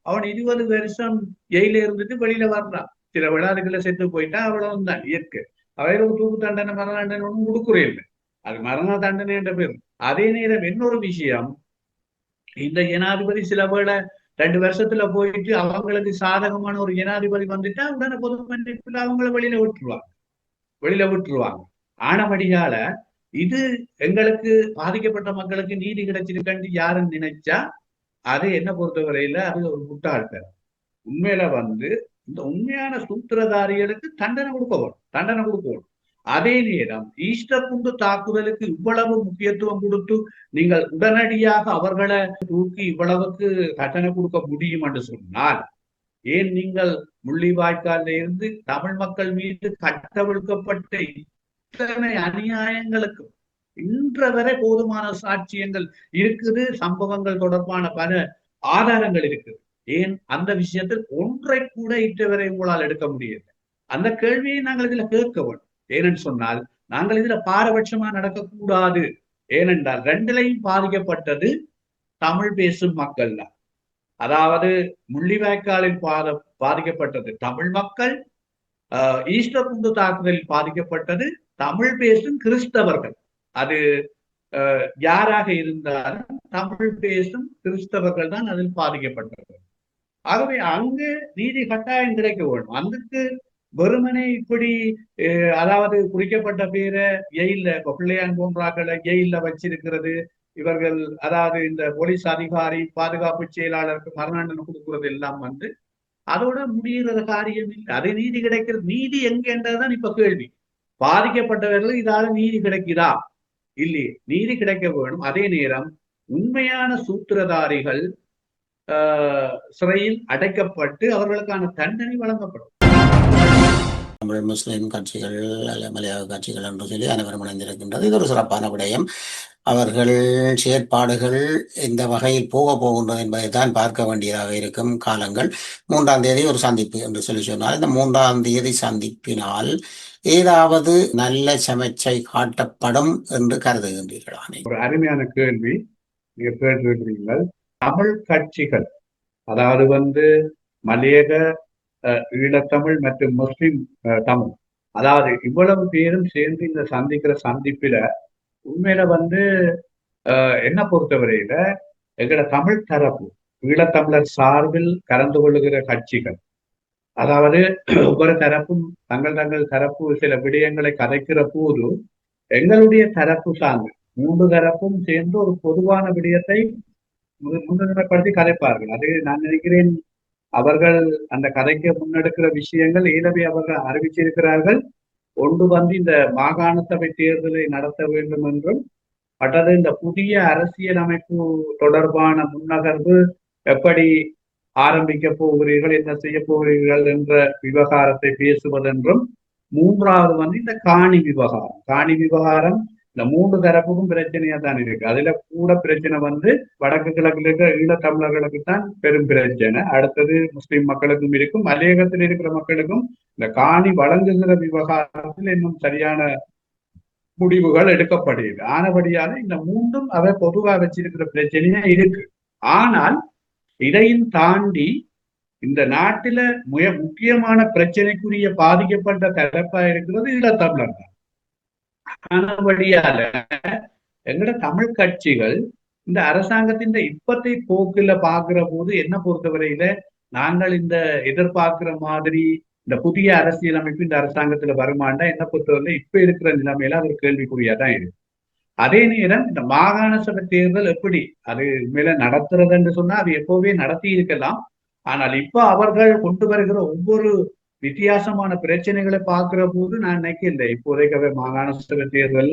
[SPEAKER 1] அவன் 20 வருஷம் ஜெயில இருந்துட்டு வெளியில வர்றான். சில விழாதுக்குள்ள செத்து போயிட்டா அவ்வளவுதான் இயற்கை. அவைகளுக்கு தூக்கு தண்டனை, மரண தண்டனை ஒன்றும் கொடுக்குறே இல்லை. அது மரண தண்டனை என்ற பேர். அதே நேரம் இன்னொரு விஷயம், இந்த ஜனாதிபதி சில வேளை 2 வருஷத்துல போயிட்டு அவங்களுக்கு சாதகமான ஒரு ஜனாதிபதி வந்துட்டா உடனே பொது மன்னிப்புல அவங்கள வெளியில விட்டுருவாங்க. ஆனபடியால இது எங்களுக்கு பாதிக்கப்பட்ட மக்களுக்கு நீதி கிடைச்சிருக்கன்னு யாருன்னு நினைச்சா அது என்ன பொறுத்தவரையில அது ஒரு முட்டாள்தனம். உண்மையில இந்த உண்மையான சூத்திரதாரிகளுக்கு தண்டனை கொடுக்கணும். அதே நேரம் ஈஸ்டர் குண்டு தாக்குதலுக்கு இவ்வளவு முக்கியத்துவம் கொடுத்து நீங்கள் உடனடியாக அவர்களை தூக்கி இவ்வளவுக்கு தண்டனை கொடுக்க முடியும் என்று சொன்னால், ஏன் நீங்கள் முள்ளிவாய்க்காலில் இருந்து தமிழ் மக்கள் மீது கட்டவிழ்க்கப்பட்ட இத்தனை அநியாயங்களுக்கும் இன்ற வரை போதுமான சாட்சியங்கள் இருக்குது, சம்பவங்கள் தொடர்பான பல ஆதாரங்கள் இருக்குது. ஏன் அந்த விஷயத்தில் ஒன்றை கூட இட்டவரை உங்களால் எடுக்க முடியல? அந்த கேள்வியை நாங்கள் இதுல கேட்க வேண்டும். ஏனென்று சொன்னால் நாங்கள் இதுல பாரபட்சமா நடக்கக்கூடாது. ஏனென்றால் ரெண்டிலையும் பாதிக்கப்பட்டது தமிழ் பேசும் மக்கள் தான். அதாவது முள்ளிவாய்க்காலில் பாதிக்கப்பட்டது தமிழ் மக்கள், ஈஸ்டர் குண்டு தாக்குதலில் பாதிக்கப்பட்டது தமிழ் பேசும் கிறிஸ்தவர்கள். அது யாராக இருந்தாலும் தமிழ் பேசும் கிறிஸ்தவர்கள் தான் அதில் பாதிக்கப்பட்டது. ஆகவே அங்கு நீதி கட்டாயம் கிடைக்க வேண்டும். அதுக்கு வெறுமனே இப்படி அதாவது குறிக்கப்பட்ட பேரை ஜெயில, பிள்ளையான் போன்றாக்களை ஜெயில வச்சிருக்கிறது, இவர்கள் அதாவது இந்த போலீஸ் அதிகாரி, பாதுகாப்பு செயலாளருக்கு மரண தண்டனை கொடுக்கிறது எல்லாம் அதோட முடிகிற காரியம் இல்லை. அது நீதி கிடைக்கிறது. நீதி எங்கன்றதுதான் இப்ப கேள்வி. பாதிக்கப்பட்டவர்கள் இதால நீதி கிடைக்குதா? இல்லையே. நீதி கிடைக்க வேணும். அதே நேரம் உண்மையான சூத்திரதாரிகள் சிறையில் அடைக்கப்பட்டு அவர்களுக்கான தண்டனை வழங்கப்படும்.
[SPEAKER 3] தமிழ் முஸ்லிம் கட்சிகள், மலையாள கட்சிகள் என்று சொல்லி அனைவரும் இணைந்திருக்கின்றது. இது ஒரு சிறப்பான விடயம். அவர்கள் செயற்பாடுகள் இந்த வகையில் போகின்றது என்பதை தான் பார்க்க வேண்டியதாக இருக்கும். காலங்கள் 3ஆம் தேதி ஒரு சந்திப்பு என்று சொன்னால், இந்த 3ஆம் தேதி சந்திப்பினால் ஏதாவது நல்ல சமைச்சை காட்டப்படும் என்று கருதுகின்றீர்களா?
[SPEAKER 1] ஒரு அருமையான கேள்வி நீங்க கேட்டிருக்கிறீர்கள். தமிழ் கட்சிகள், அதாவது மலையக, ஈழத்தமிழ் மற்றும் முஸ்லிம் தமிழ், அதாவது இவ்வளவு பேரும் சேர்ந்து இந்த சந்திப்பில உண்மையில என்ன பொறுத்தவரையில எங்கட தமிழ் தரப்பு, ஈழத்தமிழர் சார்பில் கலந்து கொள்ளுகிற கட்சிகள், அதாவது ஒவ்வொரு தரப்பும் தங்கள் தரப்பு சில விடயங்களை கதைக்கிற போது எங்களுடைய தரப்பு சார்ந்து 3 தரப்பும் சேர்ந்து ஒரு பொதுவான விடயத்தை முன்னுரிமைப்படுத்தி கதைப்பார்கள். அது நான் நினைக்கிறேன் அவர்கள் அந்த கதைக்கு முன்னெடுக்கிற விஷயங்கள் ஏலவே அவர்கள் அறிவிச்சிருக்கிறார்கள். ஒன்று இந்த மாகாண சபை தேர்தலை நடத்த வேண்டும் என்றும், மற்றது இந்த புதிய அரசியல் அமைப்பு தொடர்பான முன்னகர்வு எப்படி ஆரம்பிக்க போகிறீர்கள், என்ன செய்ய போகிறீர்கள் என்ற விவகாரத்தை பேசுவதென்றும், 3வது இந்த காணி விவகாரம் இந்த 3 தரப்புக்கும் பிரச்சனையா தான் இருக்கு. அதுல கூட பிரச்சனை வடக்கு கிழக்குல இருக்கிற ஈழத்தமிழர்களுக்கு தான் பெரும் பிரச்சனை. அடுத்தது முஸ்லிம் மக்களுக்கும் இருக்கும், மலையகத்தில் இருக்கிற மக்களுக்கும் இந்த காணி வழங்குகிற விவகாரத்தில் இன்னும் சரியான முடிவுகள் எடுக்கப்படுகிறது. ஆனபடியால இந்த 3ம் அவை பொதுவாக வச்சிருக்கிற பிரச்சனையா இருக்கு. ஆனால் இதையும் தாண்டி இந்த நாட்டில முக்கியமான பிரச்சனைக்குரிய பாதிக்கப்பட்ட தரப்பா இருக்கிறது ஈழத்தமிழர் தான். ஆனபடியால எங்கட தமிழ் கட்சிகள் இந்த அரசாங்கத்தின் இப்பத்தை போக்குல பாக்குற போது என்ன பொறுத்தவரையில நாங்கள் இந்த எதிர்பார்க்கிற மாதிரி இந்த புதிய அரசியலமைப்பு இந்த அரசாங்கத்துல வருமாண்டா என்ன பொறுத்தவரை இப்ப இருக்கிற நிலைமையில அது ஒரு கேள்விக்குறியா தான் இருக்கு. அதே நேரம் இந்த மாகாண சபை தேர்தல் எப்படி அது மேல நடத்துறது என்று சொன்னா அது எப்பவே நடத்தி இருக்கலாம். ஆனால் இப்ப அவர்கள் கொண்டு வருகிற ஒவ்வொரு வித்தியாசமான பிரச்சனைகளை பார்க்கிற போது நான் நினைக்கல இப்போதைக்கு மாகாண சபை தேர்தல்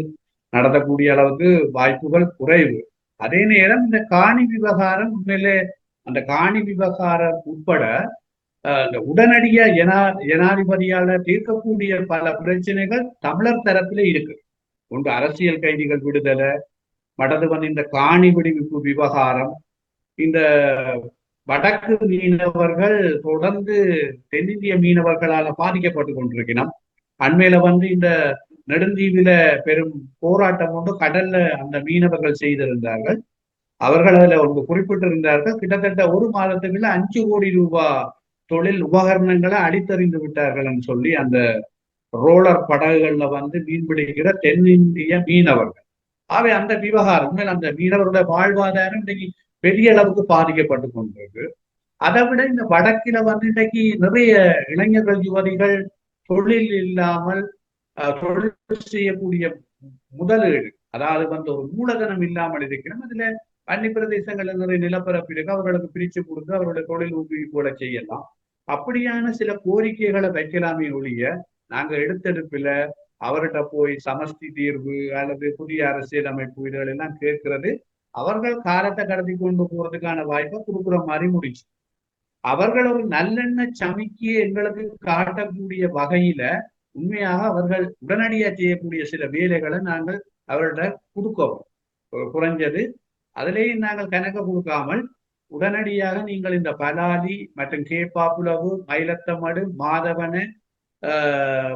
[SPEAKER 1] நடத்தக்கூடிய அளவுக்கு வாய்ப்புகள் குறைவு. அதே நேரம் இந்த காணி விவகாரம் உண்மையிலே அந்த காணி விவகாரம் உட்பட இந்த உடனடியா ஜனாதிபதியால தீர்க்கக்கூடிய பல பிரச்சனைகள் தமிழர் தரப்பிலே இருக்கு. ஒன்று அரசியல் கைதிகள் விடுதலை, மடது இந்த காணி விடுவிப்பு விவகாரம், இந்த வடக்கு மீனவர்கள் தொடர்ந்து தென்னிந்திய மீனவர்களால பாதிக்கப்பட்டு கொண்டிருக்கிறோம். அண்மையில இந்த நெடுந்தீவில பெரும் போராட்டம் ஒன்று கடல்ல அந்த மீனவர்கள் செய்திருந்தார்கள். அவர்கள் அதுல ஒன்று குறிப்பிட்டிருந்தார்கள், கிட்டத்தட்ட ஒரு மாதத்துக்குள்ள 5 கோடி ரூபாய் தொழில் உபகரணங்களை அடித்தறிந்து விட்டார்கள் என்று சொல்லி அந்த ரோலர் படகுகள்ல மீன் பிடிக்கிற தென்னிந்திய மீனவர்கள். ஆகவே அந்த விவகாரம் அந்த மீனவர்களுடைய வாழ்வாதாரம் இன்னைக்கு பெரிய அளவுக்கு பாதிக்கப்பட்டு கொண்டிருக்கு. அதை விட இந்த வடக்கில இன்னைக்கு நிறைய இளைஞர்கள் யுவதிகள் தொழில் இல்லாமல் தொழில் செய்யக்கூடிய முதலீடு, அதாவது ஒரு மூலதனம் இல்லாமல் இருக்கிறோம். அதுல அன்னி பிரதேசங்கள்ல நிறைய நிலப்பரப்பு இருக்கு, அவர்களுக்கு பிரிச்சு கொடுத்து அவர்களுடைய தொழில் ஊக்குவிப்போட செய்யலாம். அப்படியான சில கோரிக்கைகளை வைக்கலாமே ஒழிய நாங்க எடுத்தெடுப்புல அவர்கிட்ட போய் சமஷ்டி தீர்வு அல்லது புதிய அரசியல் அமைப்பு இதுகள் எல்லாம் கேட்கிறது அவர்கள் காலத்தை கடத்தி கொண்டு போறதுக்கான வாய்ப்பை கொடுக்குற மாதிரி முடிச்சு. அவர்கள் ஒரு நல்லெண்ண சமிக்கையை எங்களுக்கு காட்டக்கூடிய வகையில உண்மையாக அவர்கள் உடனடியா செய்யக்கூடிய சில வேலைகளை நாங்கள் அவர்கிட்ட கொடுக்கவும், குறைஞ்சது அதிலேயும் நாங்கள் கணக்க கொடுக்காமல் உடனடியாக நீங்கள் இந்த பலாலி மற்றும் கேப்பாப்புலவு, மயிலத்தமடு, மாதவன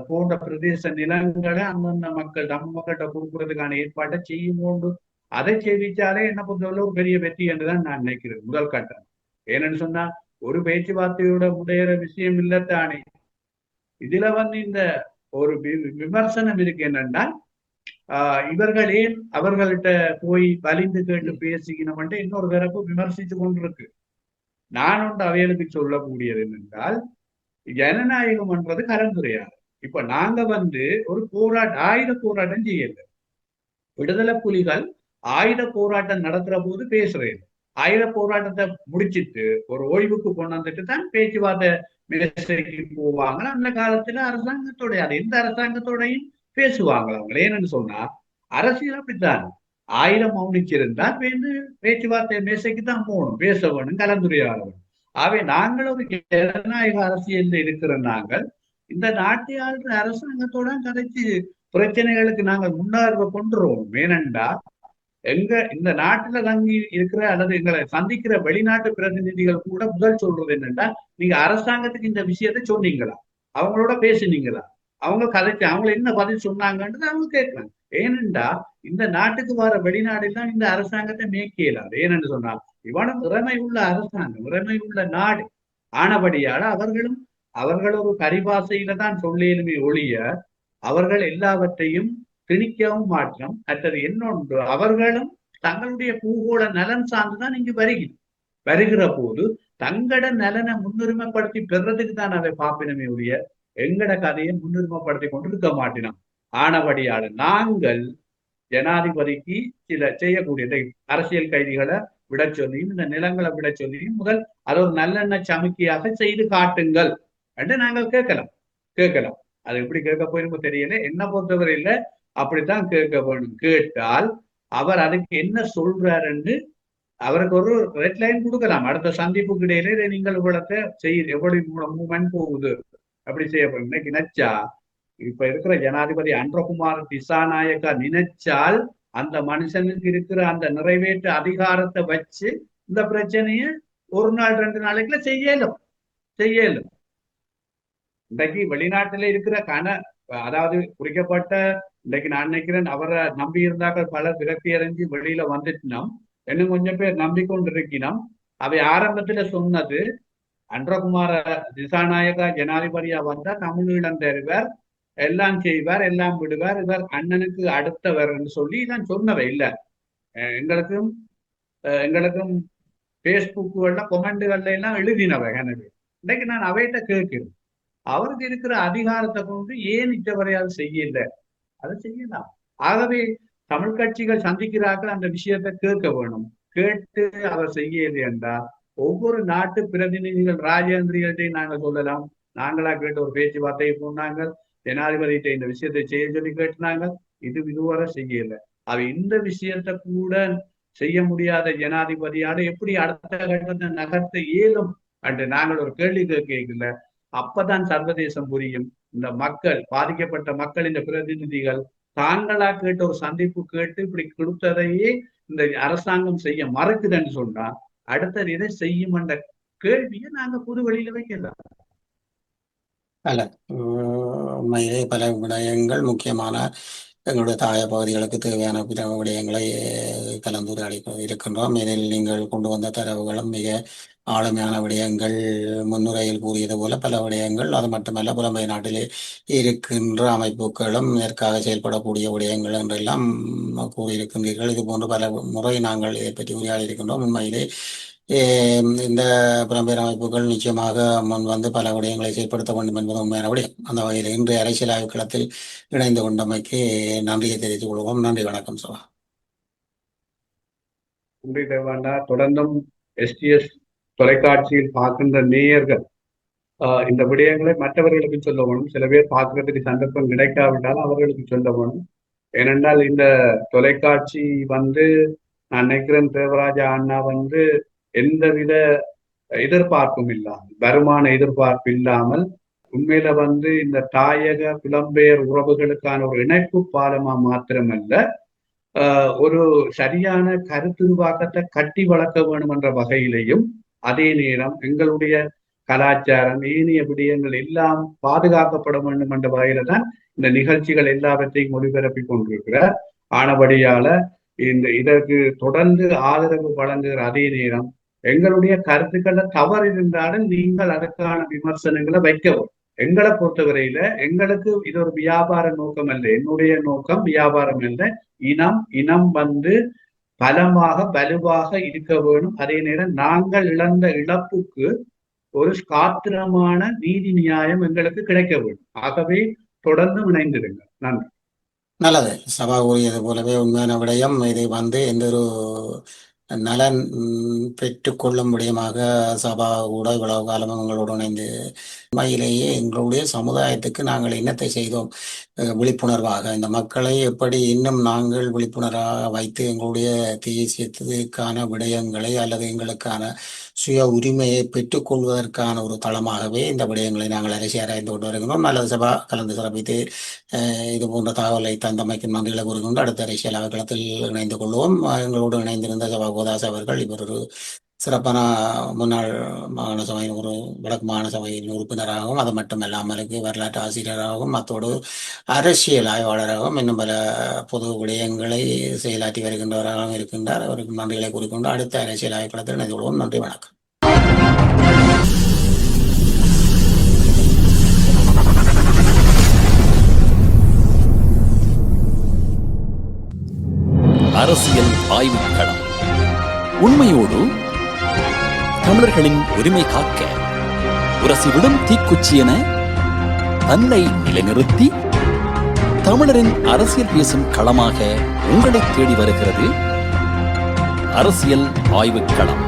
[SPEAKER 1] போன்ற பிரதேச நிலங்களை அந்தந்த மக்கள் நம்ம மக்கள்கிட்ட கொடுக்கறதுக்கான ஏற்பாட்டை செய்யும் போது அதை செய்விச்சாலே என்ன பொறுத்தவரை ஒரு பெரிய வெற்றி என்றுதான் நான் நினைக்கிறேன். முதல் கட்டம் ஏன்னு சொன்னா ஒரு பேச்சுவார்த்தையோட முடையிற விஷயம் இல்லத்தானே. இதுல இந்த ஒரு விமர்சனம் இருக்கு என்னன்னா, இவர்கள் ஏன் அவர்கள்ட்ட போய் வலிந்து கேட்டு பேசிக்கணும்ட்டு இன்னொரு தரப்பு விமர்சித்து கொண்டிருக்கு. நான் ஒன்று அவைகளுக்கு சொல்லக்கூடியது என்னென்றால், ஜனநாயகம் என்றது கலந்துரையாடல். இப்ப நாங்க ஒரு ஆயுத போராட்டம் செய்யல. விடுதலை புலிகள் ஆயுத போராட்டம் நடத்துற போது பேசுறேன். ஆயுத போராட்டத்தை முடிச்சிட்டு ஒரு ஓய்வுக்கு கொண்டு வந்துட்டு தான் பேச்சுவார்த்தை மேசைக்கு போவாங்க. அந்த காலத்துல அரசாங்கத்தோட அது எந்த அரசாங்கத்தோடையும் பேசுவாங்க அவங்க. ஏன்னு சொன்னா அரசியல் அப்படித்தான், ஆயுதம் மௌனிச்சிருந்தா பேச்சுவார்த்தை மேசைக்கு தான் போகணும், பேச வேணும், கலந்துரையாட வேணும். ஆகவே நாங்கள் ஒரு ஜனநாயக அரசியல் இருக்கிற நாங்கள் இந்த நாட்டை ஆளுற அரசாங்கத்தோட கதைச்சு பிரச்சனைகளுக்கு நாங்கள் முன்னேற கொண்டுருவோம். ஏனென்றா இந்த நாட்டுல தங்கி இருக்கிற அல்லது எங்களை சந்திக்கிற வெளிநாட்டு பிரதிநிதிகள் கூட முதல் சொல்றது என்னன்னா, நீங்க அரசாங்கத்துக்கு இந்த விஷயத்த சொன்னீங்களா, அவங்களோட பேசுனீங்களா, அவங்க கதைச்சு அவங்க என்ன பதில் சொன்னாங்கன்றது அவங்க கேட்கறாங்க. ஏனென்றா இந்த நாட்டுக்கு வர வெளிநாடுல தான் இந்த அரசாங்கத்தை மேற்கலாது. ஏனென்று சொன்னா இவனும் திறமை உள்ள அரசாங்கம், திறமை உள்ள நாடு ஆனபடியால அவர்கள் ஒரு பரிபாசையில தான் சொல்லியலுமே ஒழிய அவர்கள் எல்லாவற்றையும் திணிக்கவும் மாற்றம். மற்றது என்னொன்று, அவர்களும் தங்களுடைய பூகோள நலன் சார்ந்துதான் இங்கு வருகிற போது தங்கட நலனை முன்னுரிமைப்படுத்தி பெறதுக்கு தான் அதை பார்ப்பினமே ஒழிய எங்கட கதையை முன்னுரிமைப்படுத்தி கொண்டிருக்க மாட்டினோம். ஆனபடியால நாங்கள் ஜனாதிபதிக்கு சில செய்யக்கூடிய அரசியல் கைதிகளை விட சொல்லியும் இந்த நிலங்களை விட சொல்லியும் முதல் அது ஒரு நல்லெண்ண சமிக்கையாக செய்து காட்டுங்கள் என்று நாங்கள் கேட்கலாம். அது எப்படி கேட்க போயிருமோ தெரியல. என்ன பொறுத்தவரையில அப்படித்தான் கேட்க வேணும். கேட்டால் அவர் அதுக்கு என்ன சொல்றாருன்னு அவருக்கு ஒரு ரெட் லைன் கொடுக்கலாம். அடுத்த சந்திப்புக்கு இடையில நீங்கள் இவ்வளத்தை எவ்வளவு மூவ்மெண்ட் போகுது அப்படி செய்யப்படும். இன்னைக்கு நினைச்சா இப்ப இருக்கிற ஜனாதிபதி அன்றகுமார் திசாநாயக்கா நினைச்சால் அந்த மனுஷனுக்கு இருக்கிற அந்த நிறைவேற்ற அதிகாரத்தை வச்சு இந்த பிரச்சனைய ஒரு நாள் 2 நாளைக்குள்ள செய்யலும். இன்றைக்கு வெளிநாட்டில இருக்கிற அதாவது குறிக்கப்பட்ட இன்றைக்கு நான் நினைக்கிறேன் அவரை நம்பி இருந்தார்கள் பலர் விரக்தி அறிஞ்சு வெளியில வந்துட்டோம். இன்னும் கொஞ்சம் பேர் நம்பிக்கொண்டு இருக்கணும். அவை ஆரம்பத்துல சொன்னது அன்றகுமார திசாநாயகா ஜனாதிபதியா வந்தா தமிழீழம் தருவார், எல்லாம் செய்வார், எல்லாம் விடுவார், இவர் அண்ணனுக்கு அடுத்தவர் சொல்லி தான் சொன்னவை இல்லை. எங்களுக்கும் பேஸ்புக்குகள்ல கொமெண்டுகள்ல எல்லாம் எழுதினவை. எனக்கு இன்னைக்கு நான் அவைகிட்ட கேட்கிறேன், அவருக்கு இருக்கிற அதிகாரத்தை கொண்டு ஏன் இட்டவரையால் செய்யல, அதை செய்யலாம். ஆகவே தமிழ் கட்சிகள் சந்திக்கிறார்கள், அந்த விஷயத்தை கேட்க வேணும். கேட்டு அவர் செய்யலை என்றால் ஒவ்வொரு நாட்டு பிரதிநிதிகள் ராஜேந்திரிகள்டையும் நாங்கள் சொல்லலாம். நாங்களா கேட்டு ஒரு பேச்சுவார்த்தையை போனாங்க, ஜனாதிபதியிட்ட இந்த விஷயத்தை செய்ய சொல்லி கேட்டுனாங்க, இதுவரை செய்யல. அவ இந்த விஷயத்தை கூட செய்ய முடியாத ஜனாதிபதியால எப்படி அடுத்த கட்டத்தை நகர்த்த இயலும் என்று நாங்கள் ஒரு கேள்வி கேட்கல. அப்பதான் சர்வதேசம் புரியும். இந்த மக்கள், பாதிக்கப்பட்ட மக்கள், இந்த பிரதிநிதிகள் தாங்களா கேட்டு ஒரு சந்திப்பு கேட்டு இப்படி கொடுத்ததையே இந்த அரசாங்கம் செய்ய மறுக்குதுன்னு சொன்னா அடுத்தது இதை செய்யும் என்ற கேள்வியை நாங்க புது வழியில வைக்கலாம்.
[SPEAKER 3] அல்ல, உண்மையிலே பல விடயங்கள் முக்கியமான எங்களுடைய தாய பகுதிகளுக்கு தேவையான பிற விடயங்களை கலந்துரையாடி இருக்கின்றோம். இதில் நீங்கள் கொண்டு வந்த தரவுகளும் மிக ஆளுமையான விடயங்கள். முன்னுரையில் கூறியது போல பல விடயங்கள், அது மட்டுமல்ல புலம்பெயர் நாட்டிலே இருக்கின்ற அமைப்புகளும் இதற்காக செயல்படக்கூடிய விடயங்கள் என்றெல்லாம் கூறியிருக்கின்றீர்கள். இது போன்று பல முறை நாங்கள் இதை பற்றி உரையாடி இருக்கின்றோம். உண்மையிலே இந்த புலம்பெயர் அமைப்புகள் நிச்சயமாக முன் வந்து பல விடயங்களை செயல்படுத்த வேண்டும் என்பது உண்மையான விடயம். அந்த வகையில் இன்று அரசியல் ஆய்வு களத்தில் இணைந்து கொண்டமைக்கு நன்றியை தெரிவித்துக் கொள்வோம். நன்றி, வணக்கம் சபா.
[SPEAKER 1] நன்றி தேவாண்டா. தொடர்ந்தும் STS தொலைக்காட்சியில் பார்க்கின்ற நேயர்கள் இந்த விடயங்களை மற்றவர்களுக்கு சொல்ல வேணும். சில பேர் பார்க்கறதுக்கு சந்தர்ப்பம் கிடைக்காவிட்டால் அவர்களுக்கு சொல்ல வேணும். ஏனென்றால் இந்த தொலைக்காட்சி நான் நினைக்கிறேன் தேவராஜா அண்ணா எந்தவித எதிர்பார்ப்பும் இல்லாமல், வருமான எதிர்பார்ப்பு இல்லாமல் உண்மையில இந்த தாயக புலம்பெயர் உறவுகளுக்கான ஒரு இணைப்பு பாலமா மாத்திரமல்ல, ஒரு சரியான கருத்துருவாக்கத்தை கட்டி வளர்க்க வேணும் என்ற வகையிலையும், அதே நேரம் எங்களுடைய கலாச்சாரம், ஏனைய விடயங்கள் எல்லாம் பாதுகாக்கப்பட வேண்டும் என்ற வகையில தான் இந்த நிகழ்ச்சிகள் எல்லாவற்றையும் ஒளிபரப்பி கொண்டிருக்கிறார். ஆனபடியால இதற்கு தொடர்ந்து ஆதரவு வழங்குகிற அதே நேரம் எங்களுடைய கருத்துக்களை தவறு இருந்தாலும் நீங்கள் அதற்கான விமர்சனங்களை வைக்கவும். எங்களை பொறுத்தவரையில எங்களுக்கு இது ஒரு வியாபார நோக்கம் அல்ல. என்னுடைய நோக்கம் வியாபாரம் அல்ல. இனம் பலமாக வலுவாக இருக்க வேணும். அதே நேரம் நாங்கள் இழந்த இழப்புக்கு ஒரு காத்திரமான நீதி நியாயம் எங்களுக்கு கிடைக்க வேண்டும். ஆகவே தொடர்ந்து இணைந்திருங்க. நன்றி.
[SPEAKER 3] நல்லது. சபா கூறியது போலவே உண்மையான விடயம். இதை எந்த ஒரு நலன் பெற்றுக்கொள்ளும் விடயமாக சபா கூட இவ்வளவு காலம் எங்களோடு இணைந்து உண்மையிலேயே எங்களுடைய சமுதாயத்துக்கு நாங்கள் என்னத்தை செய்தோம் விழிப்புணர்வாக, இந்த மக்களை எப்படி இன்னும் நாங்கள் விழிப்புணர்வாக வைத்து எங்களுடைய தேசியத்துக்கான விடயங்களை அல்லது எங்களுக்கான சுய உரிமையை பெற்றுக்கொள்வதற்கான ஒரு தளமாகவே இந்த விடயங்களை நாங்கள் அரசியராய்ந்து கொண்டு வருகிறோம். நல்லது சபா, கலந்து சிறப்பித்து இது போன்ற தகவலை தந்தமைக்கு நன்றிகளை கூறுகின்ற அடுத்த அரசியல் களத்தில் இணைந்து கொள்வோம். எங்களோடு இணைந்திருந்த சபா கோதாஸ் அவர்கள் இவர் ஒரு சிறப்பான முன்னாள் மாகாண சபையின் ஒரு வடக்கு மாகாண சபையின் உறுப்பினராகவும், அது மட்டுமல்லாமல் வரலாற்று ஆசிரியராகவும், அத்தோடு அரசியல் ஆய்வாளராகவும் இன்னும் பல பொது விடயங்களை செயலாற்றி வருகின்றவராகவும் இருக்கின்றார். அவருக்கு நன்றிகளை கூறிக்கொண்டு அடுத்த அரசியல் ஆய்வு களத்தில் இணைந்து கொள்வோம். நன்றி, வணக்கம்.
[SPEAKER 2] அரசியல் ஆய்வுக்களம். உண்மையோடு தமிழர்களின் உரிமை காக்க உரசிவிடும் தீக்குச்சியென தன்னை நிலைநிறுத்தி தமிழரின் அரசியல் பேசும் களமாக உங்களை தேடி வருகிறது அரசியல் ஆய்வுக்களம்.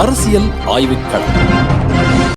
[SPEAKER 2] அரசியல் ஆய்வுக்களம்.